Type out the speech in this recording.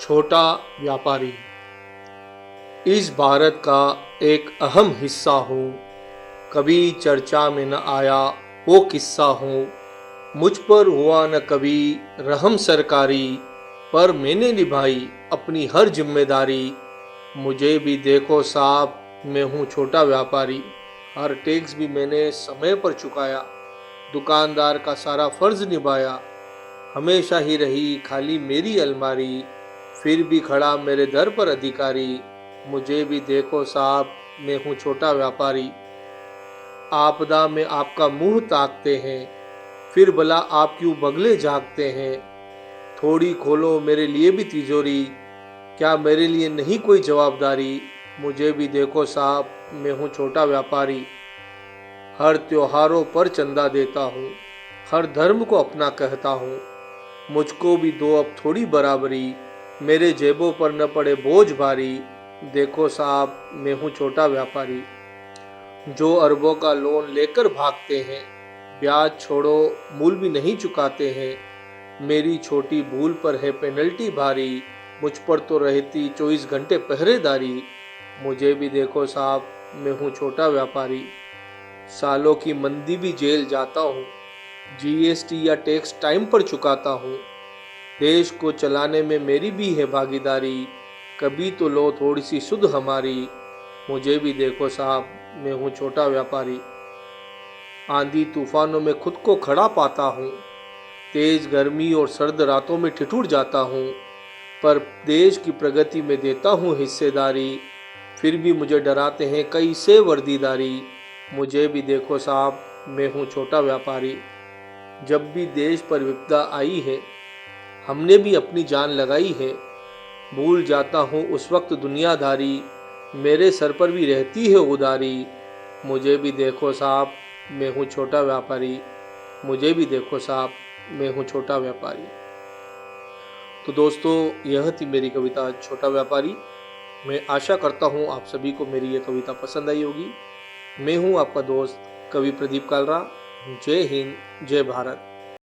छोटा व्यापारी। इस भारत का एक अहम हिस्सा हूँ, कभी चर्चा में न आया वो किस्सा हूँ। मुझ पर हुआ न कभी रहम सरकारी, पर मैंने निभाई अपनी हर जिम्मेदारी। मुझे भी देखो साहब, मैं हूँ छोटा व्यापारी। हर टैक्स भी मैंने समय पर चुकाया, दुकानदार का सारा फर्ज निभाया। हमेशा ही रही खाली मेरी अलमारी, फिर भी खड़ा मेरे दर पर अधिकारी। मुझे भी देखो साहब, मैं हूँ छोटा व्यापारी। आपदा में आपका मुंह ताकते हैं, फिर भला आप क्यों बगले झांकते हैं। थोड़ी खोलो मेरे लिए भी तिजोरी, क्या मेरे लिए नहीं कोई जवाबदारी। मुझे भी देखो साहब, मैं हूँ छोटा व्यापारी। हर त्योहारों पर चंदा देता हूँ, हर धर्म को अपना कहता हूँ। मुझको भी दो अब थोड़ी बराबरी, मेरे जेबों पर न पड़े बोझ भारी। देखो साहब, मैं हूँ छोटा व्यापारी। जो अरबों का लोन लेकर भागते हैं, ब्याज छोड़ो मूल भी नहीं चुकाते हैं। मेरी छोटी भूल पर है पेनल्टी भारी, मुझ पर तो रहती 24 घंटे पहरेदारी। मुझे भी देखो साहब, मैं हूँ छोटा व्यापारी। सालों की मंदी भी जेल जाता हूँ, जीएसटी या टैक्स टाइम पर चुकाता हूँ। देश को चलाने में मेरी भी है भागीदारी, कभी तो लो थोड़ी सी सुध हमारी। मुझे भी देखो साहब, मैं हूँ छोटा व्यापारी। आंधी तूफानों में खुद को खड़ा पाता हूँ, तेज गर्मी और सर्द रातों में ठिठुर जाता हूँ, पर देश की प्रगति में देता हूँ हिस्सेदारी। फिर भी मुझे डराते हैं कई से वर्दीदारी। मुझे भी देखो साहब, मैं हूँ छोटा व्यापारी। जब भी देश पर विपदा आई है, हमने भी अपनी जान लगाई है। भूल जाता हूँ उस वक्त दुनियादारी, मेरे सर पर भी रहती है उदारी। मुझे भी देखो साहब, मैं हूँ छोटा व्यापारी। मुझे भी देखो साहब, मैं हूँ छोटा व्यापारी। तो दोस्तों, यह थी मेरी कविता छोटा व्यापारी। मैं आशा करता हूँ आप सभी को मेरी यह कविता पसंद आई होगी। मैं हूँ आपका दोस्त कवि प्रदीप कालरा। जय हिंद, जय भारत।